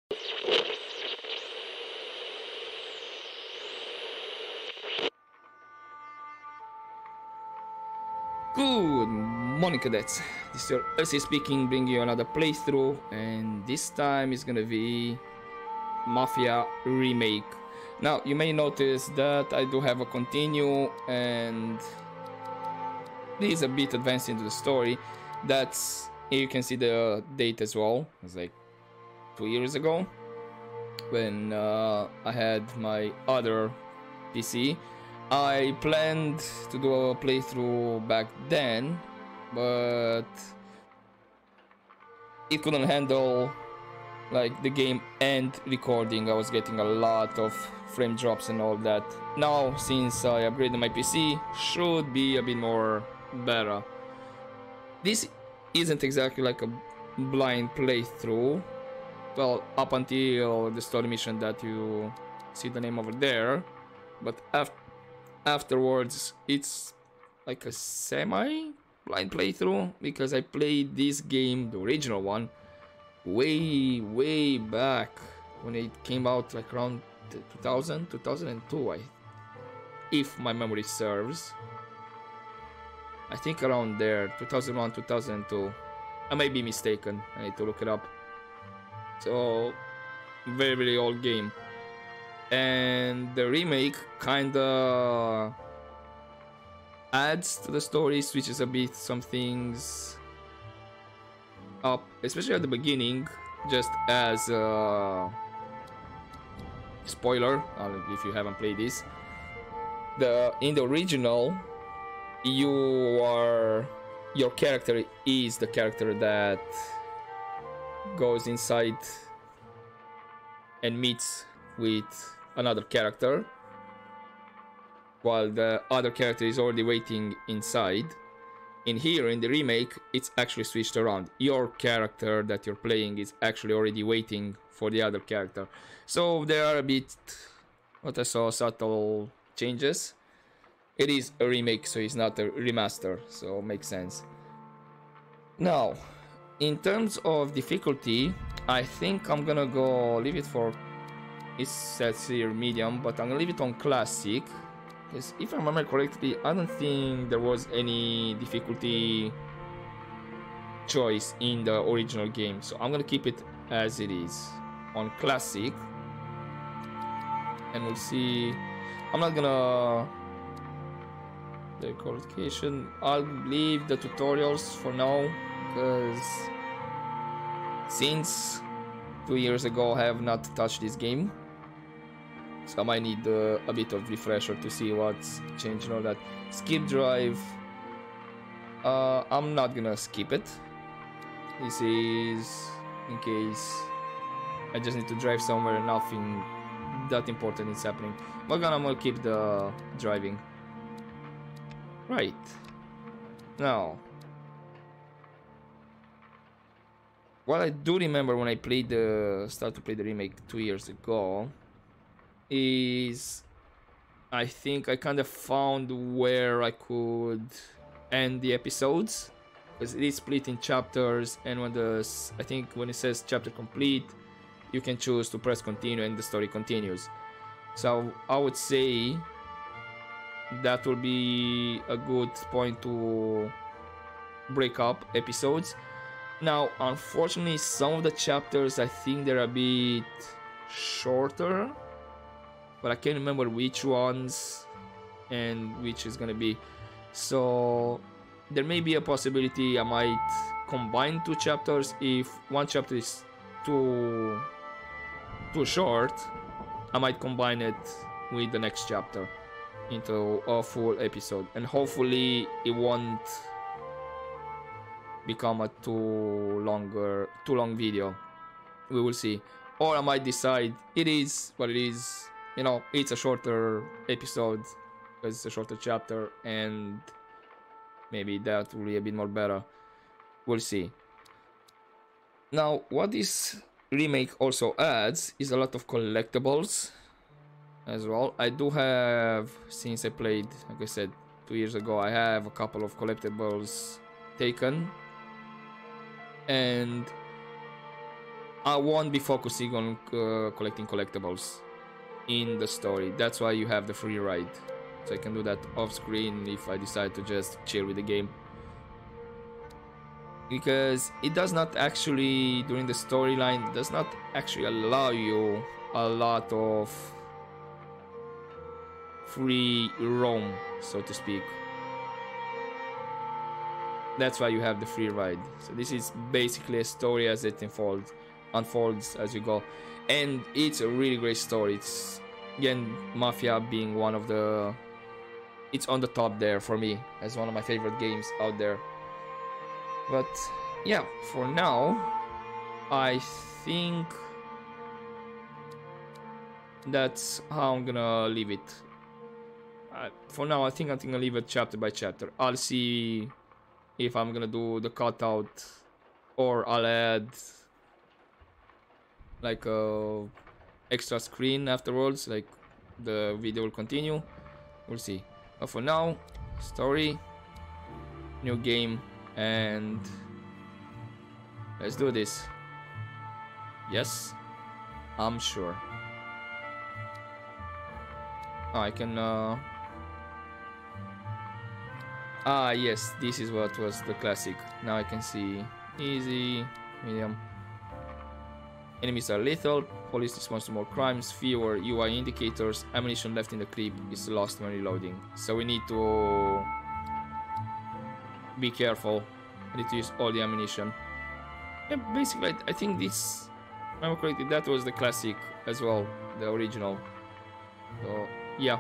Good morning, cadets. This is your LC speaking, bringing you another playthrough, and this time is gonna be Mafia Remake. Now, you may notice that I do have a continue, and this is a bit advanced into the story. That's, here you can see the date as well. It's like 2 years ago when I had my other PC. I planned to do a playthrough back then, but it couldn't handle like the game and recording. I was getting a lot of frame drops and all that. Now, since I upgraded my PC, should be a bit more better. This isn't exactly like a blind playthrough. Well, up until the story mission that you see the name over there, but afterwards it's like a semi-blind playthrough, because I played this game, the original one, way back when it came out, like around 2002, if my memory serves. I think around there, 2001, 2002. I may be mistaken, I need to look it up. So, very old game. And the remake kinda adds to the story, switches a bit some things up, especially at the beginning, just as a spoiler if you haven't played this. In the original, your character is the character that goes inside and meets with another character, while the other character is already waiting inside. In here, in the remake, it's actually switched around. Your character that you're playing is actually already waiting for the other character. So there are a bit, what I saw, subtle changes. It is a remake, so it's not a remaster, so makes sense. Now, in terms of difficulty, I think I'm gonna go leave it for, it says here medium, but I'm gonna leave it on classic, because if I remember correctly, I don't think there was any difficulty choice in the original game, so I'm gonna keep it as it is on classic, and we'll see. I'm not gonna the qualification. I'll leave the tutorials for now, because since 2 years ago I have not touched this game, so I might need a bit of refresher to see what's changed and all that. Skip drive, I'm not gonna skip it. This is in case I just need to drive somewhere and nothing that important is happening. But I'm gonna keep the driving. Right. Now, what I do remember when I started to play the remake 2 years ago is I think I kind of found where I could end the episodes, because it is split in chapters, and I think when it says chapter complete, you can choose to press continue and the story continues. So I would say that will be a good point to break up episodes. Now, unfortunately, some of the chapters I think they're a bit shorter, but I can't remember which ones and which is gonna be. So there may be a possibility I might combine 2 chapters. If one chapter is too short, I might combine it with the next chapter into a full episode, and hopefully it won't become a too long video. We will see. Or I might decide it is what it is, you know, it's a shorter episode because it's a shorter chapter, and maybe that will be a bit more better. We'll see. Now, what this remake also adds is a lot of collectibles as well. I do have, since I played, like I said, 2 years ago, I have a couple of collectibles taken, and I won't be focusing on collecting collectibles in the story. That's why you have the free ride. So I can do that off screen if I decide to just chill with the game. Because it does not actually, during the storyline, does not actually allow you a lot of free roam, so to speak. That's why you have the free ride. So this is basically a story as it unfolds as you go. And it's a really great story. It's, again, Mafia being one of the... It's on the top there for me as one of my favorite games out there. But yeah, for now, I think that's how I'm gonna leave it. For now, I think I'm gonna leave it chapter by chapter. I'll see if I'm gonna do the cutout or I'll add like a extra screen afterwards, like the video will continue. We'll see. But for now, story, new game, and let's do this. Yes, I'm sure. Oh, I can yes, this is what was the classic. Now I can see easy, medium. Enemies are lethal, police responds to more crimes, fewer UI indicators, ammunition left in the clip is lost when reloading. So we need to be careful. I need to use all the ammunition. Yeah, basically, I think this, if I'm correct, that was the classic as well, the original. So, yeah.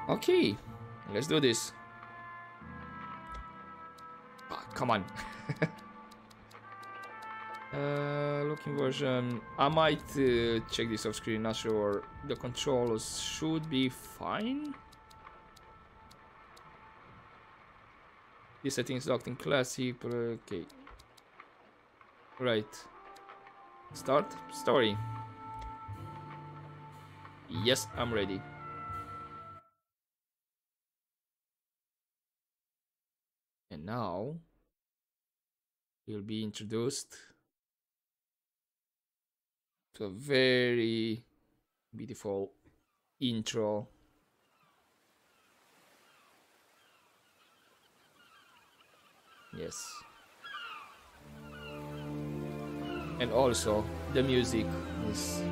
Okay, let's do this. Oh, come on. Looking version. I might check this off screen, not sure. The controls should be fine. This setting is locked in classic, but okay. Right. Start story. Yes, I'm ready. And now you'll be introduced to a very beautiful intro. Yes. And also the music is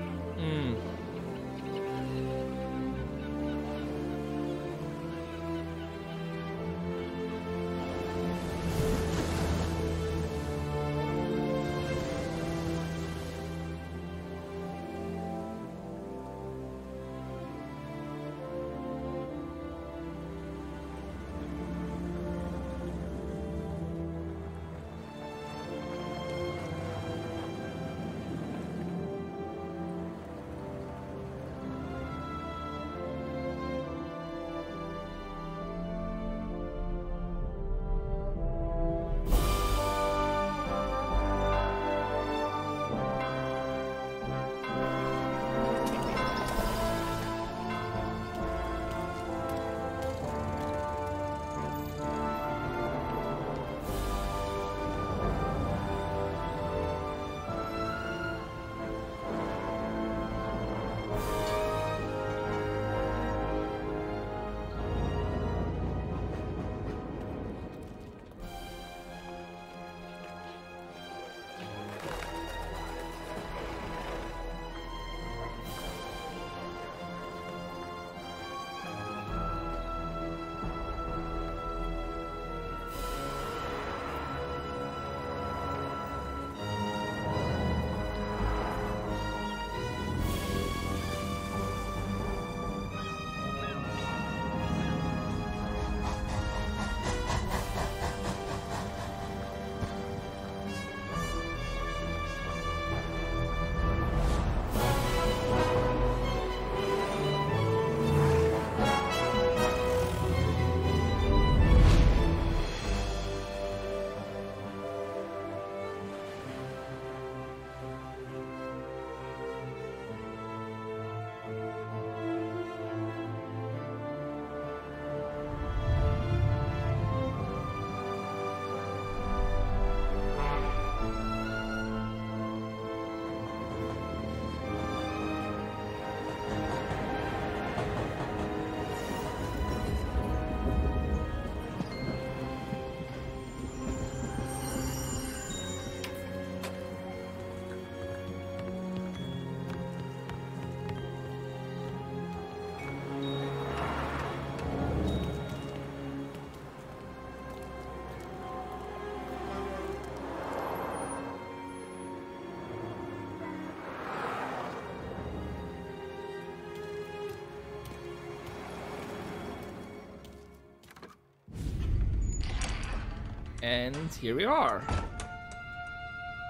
And here we are.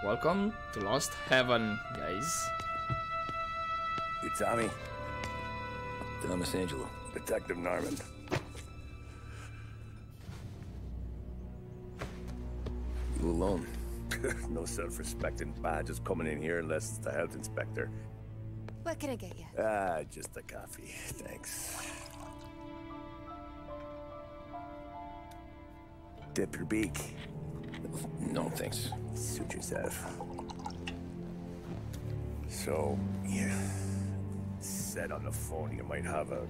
Welcome to Lost Heaven, guys. You Tommy? Thomas Angelo. Detective Norman. You alone? No self-respecting badges coming in here unless it's the health inspector. What can I get you? Just a coffee. Thanks. Dip your beak. No, thanks. Suit yourself. So, you said on the phone you might have a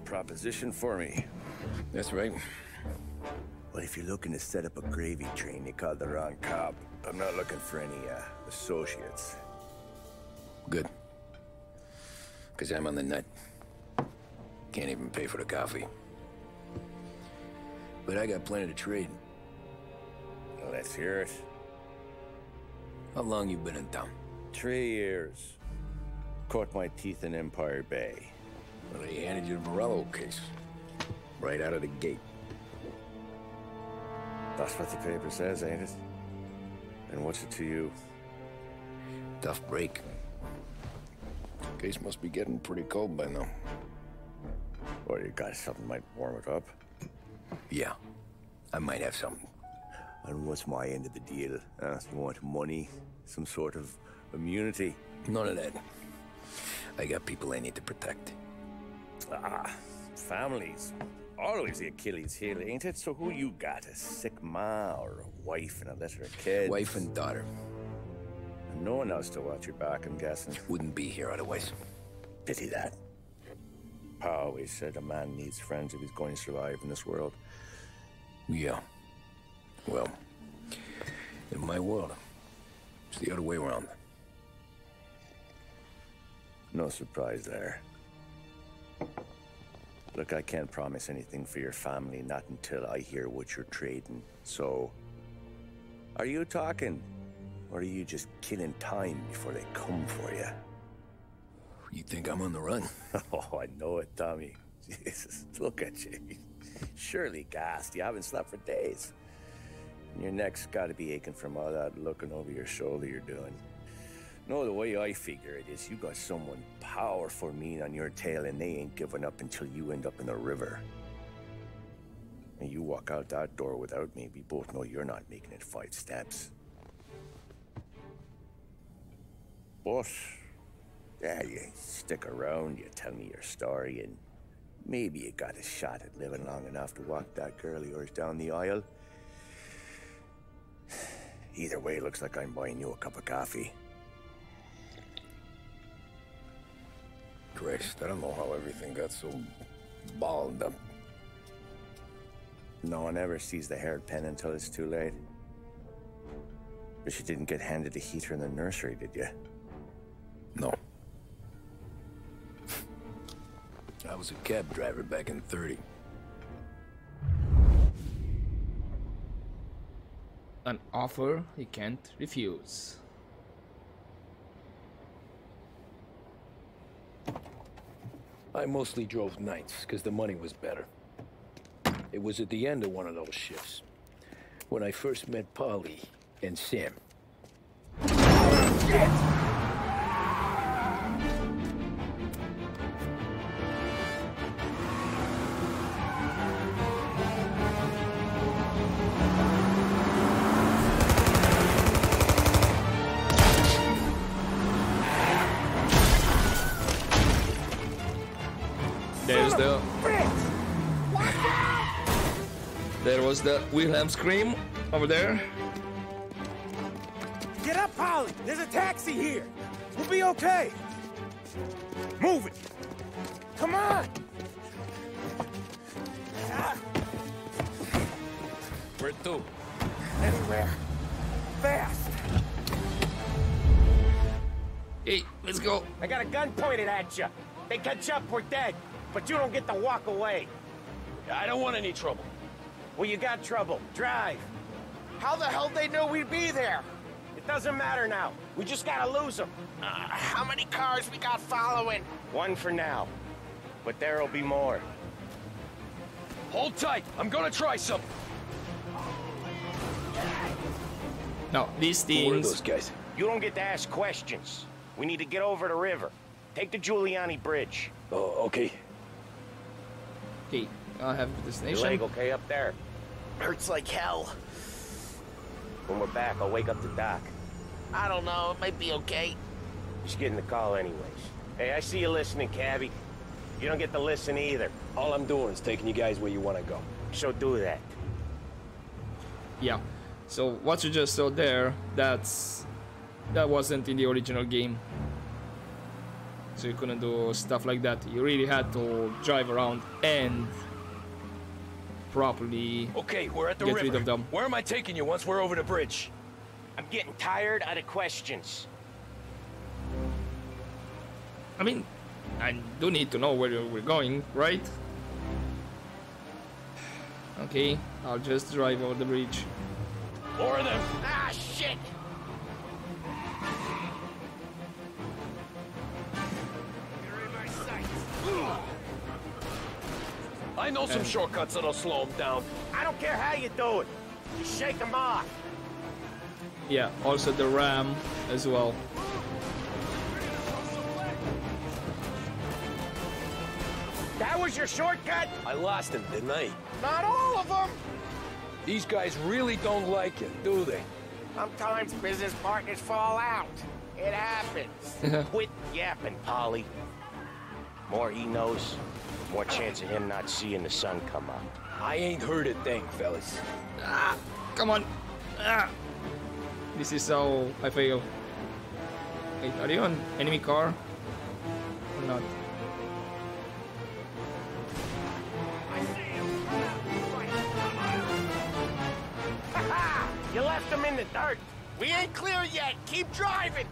proposition for me. That's right. Well, if you're looking to set up a gravy train, you called the wrong cop. I'm not looking for any, associates. Good. Because I'm on the nut. Can't even pay for the coffee. But I got plenty to trade. Well, let's hear it. How long you been in town? 3 years. Caught my teeth in Empire Bay. Well, they handed you the Morello case. Right out of the gate. That's what the paper says, ain't it? And what's it to you? Tough break. Case must be getting pretty cold by now. Or you got something might warm it up? Yeah, I might have something. And what's my end of the deal? You want money? Some sort of immunity? None of that. I got people I need to protect. Families. Always the Achilles heel, ain't it? So who you got? A sick ma or a wife and a litter of kids? Wife and daughter. And no one else to watch your back, I'm guessing. Wouldn't be here otherwise. Pity that. Pa always said a man needs friends if he's going to survive in this world. Yeah. Well, in my world, it's the other way around. No surprise there. Look, I can't promise anything for your family, not until I hear what you're trading. So, are you talking? Or are you just killing time before they come for you? You think I'm on the run? Oh, I know it, Tommy. Jesus, look at you. Surely gassed. You haven't slept for days. And your neck's got to be aching from all that looking over your shoulder you're doing. No, the way I figure it is you got someone powerful mean on your tail and they ain't giving up until you end up in the river. And you walk out that door without me, we both know you're not making it 5 steps. But, yeah, you stick around, you tell me your story, and maybe you got a shot at living long enough to walk that girl of yours down the aisle. Either way, looks like I'm buying you a cup of coffee. Christ, I don't know how everything got so balled up. No one ever sees the hairpin until it's too late. But you didn't get handed a heater in the nursery, did you? No. I was a cab driver back in '30. An offer he can't refuse. I mostly drove nights, because the money was better. It was at the end of one of those shifts, when I first met Polly and Sam. Shit! There's the... There was the Wilhelm scream over there. Get up, Polly! There's a taxi here! We'll be okay! Move it! Come on! Where to? Anywhere. Fast! Hey, let's go. I got a gun pointed at you. They catch up, we're dead. But you don't get to walk away. I don't want any trouble. Well, you got trouble. Drive. How the hell they know we'd be there? It doesn't matter now. We just gotta lose them. How many cars we got following? 1 for now. But there'll be more. Hold tight. I'm gonna try something. Now, these Who are those things... guys? You don't get to ask questions. We need to get over the river. Take the Giuliani Bridge. Oh, okay. Okay, I have the Your destination. leg okay up there? Hurts like hell. When we're back, I'll wake up the doc. I don't know, it might be okay. Just getting the call anyways. Hey, I see you listening, Cabby. You don't get to listen either. All I'm doing is taking you guys where you want to go. So do that. Yeah. So what you just saw there, that wasn't in the original game. So you couldn't do stuff like that. You really had to drive around and properly Okay, we're at the get river. rid of them. Where am I taking you once we're over the bridge? I'm getting tired of the questions. I mean, I do need to know where we're going, right? Okay, I'll just drive over the bridge. More of them. Ah, shit! You're in my sights. I know some shortcuts that'll slow them down. I don't care how you do it. You shake them off. Yeah, also the ram as well. That was your shortcut? I lost him, didn't I? Not all of them. These guys really don't like it, do they? Sometimes business partners fall out. It happens. Quit yapping, Polly. More he knows, more chance of him not seeing the sun come up. I ain't heard a thing, fellas. Ah, come on. Ah. This is how I fail. Wait, are you on enemy car? Or not? You left them in the dirt. We ain't clear yet. Keep driving.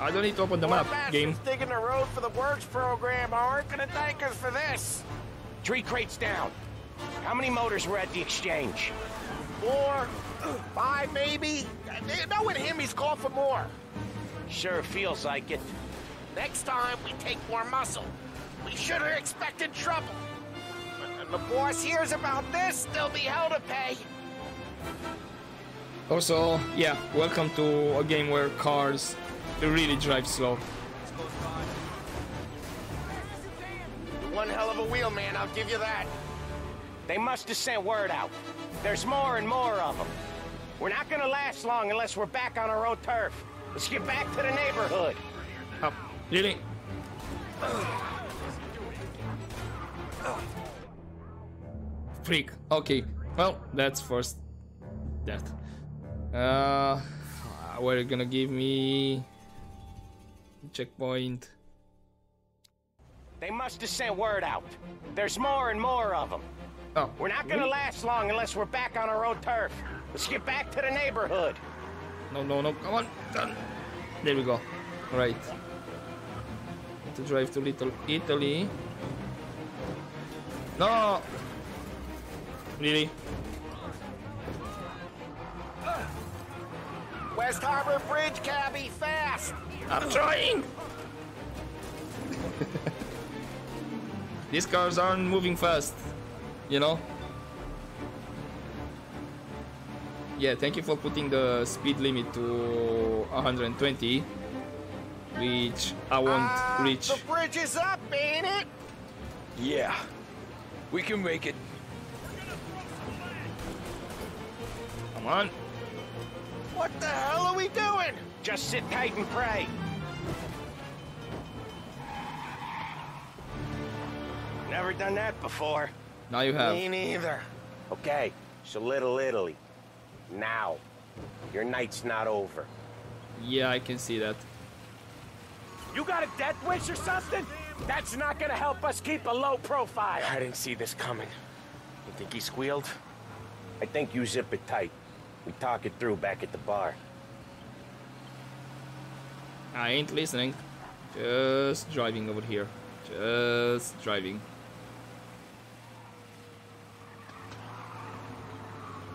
I don't need to open the map, game. Digging the road for the works program aren't gonna thank us for this. 3 crates down. How many motors were at the exchange? 4, 5 maybe. Knowing him, he's called for more. Sure feels like it. Next time we take more muscle. We should have expected trouble. When the boss hears about this, there'll be hell to pay. Also, yeah, welcome to a game where cars really drive slow. One hell of a wheel, man, I'll give you that. They must have sent word out. There's more and more of them. We're not gonna last long unless we're back on our own turf. Let's get back to the neighborhood. Up, really? Freak. Okay, well, that's first that. What are you gonna give me? Checkpoint. They must have sent word out. There's more and more of them. Oh, We're not gonna last long unless we're back on our own turf. Let's get back to the neighborhood. No, no, no, come on, done. There we go. Right. To drive to Little Italy. No! Really? West Harbor Bridge, cabby, fast! I'm trying! These cars aren't moving fast, you know? Yeah, thank you for putting the speed limit to 120, which I won't reach. The bridge is up, ain't it? Yeah. We can make it. Come on. What the hell are we doing? Just sit tight and pray. Never done that before. Now you have. Me neither. Okay, so Little Italy. Now. Your night's not over. Yeah, I can see that. You got a death wish or something? That's not gonna help us keep a low profile. I didn't see this coming. You think he squealed? I think you zip it tight. We talk it through back at the bar. I ain't listening. Just driving over here. Just driving.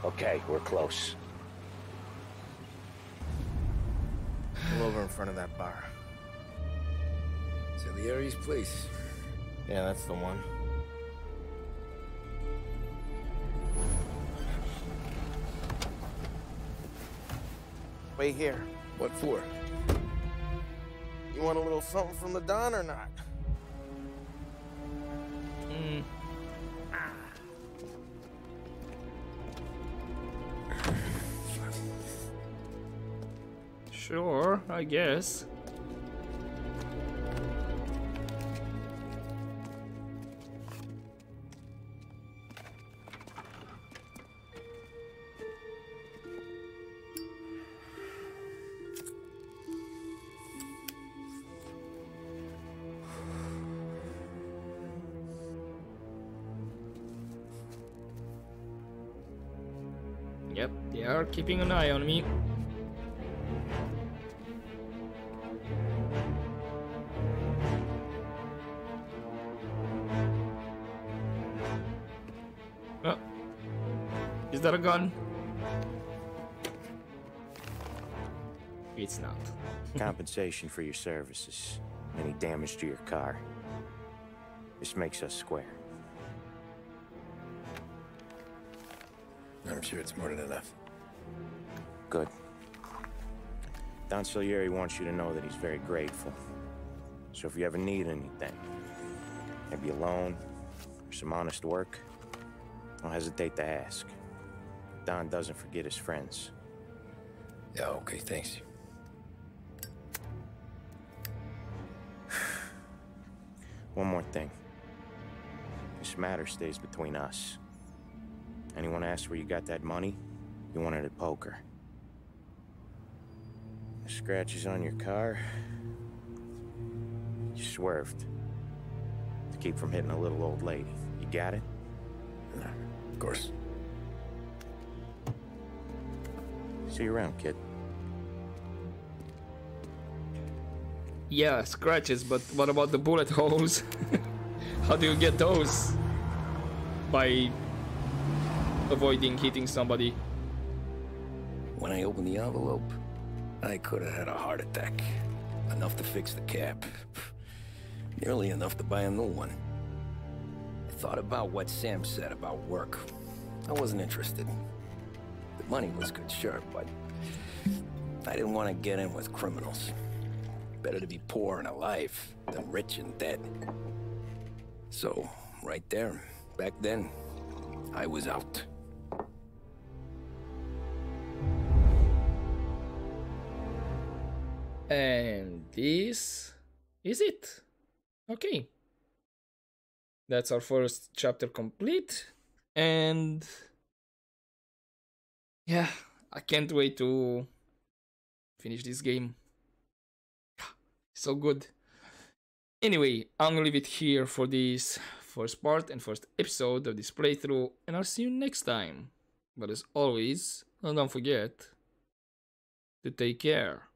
Okay, we're close. Pull over in front of that bar. Salieri's place. Yeah, that's the one. Wait here. What for? You want a little something from the Don or not? Sure, I guess. Yep, they are keeping an eye on me. Oh. Is that a gun? It's not. Compensation for your services. Any damage to your car. This makes us square. I'm sure it's more than enough. Good. Don Salieri wants you to know that he's very grateful. So if you ever need anything, maybe a loan or some honest work, don't hesitate to ask. Don doesn't forget his friends. Yeah, okay, thanks. One more thing. This matter stays between us. Anyone asks where you got that money, you won it at poker. The scratches on your car, you swerved to keep from hitting a little old lady. You got it? Of course. See you around, kid. Yeah, scratches, but what about the bullet holes? How do you get those? By avoiding hitting somebody. When I opened the envelope, I could have had a heart attack. Enough to fix the cap. Nearly enough to buy a new one. I thought about what Sam said about work. I wasn't interested. The money was good, sure, but I didn't want to get in with criminals. Better to be poor and alive than rich and dead. So, right there, back then, I was out. And this is it. Okay. That's our first chapter complete. And yeah, I can't wait to finish this game. So good. Anyway, I'm gonna leave it here for this first part and first episode of this playthrough, and I'll see you next time. But as always, don't forget to take care.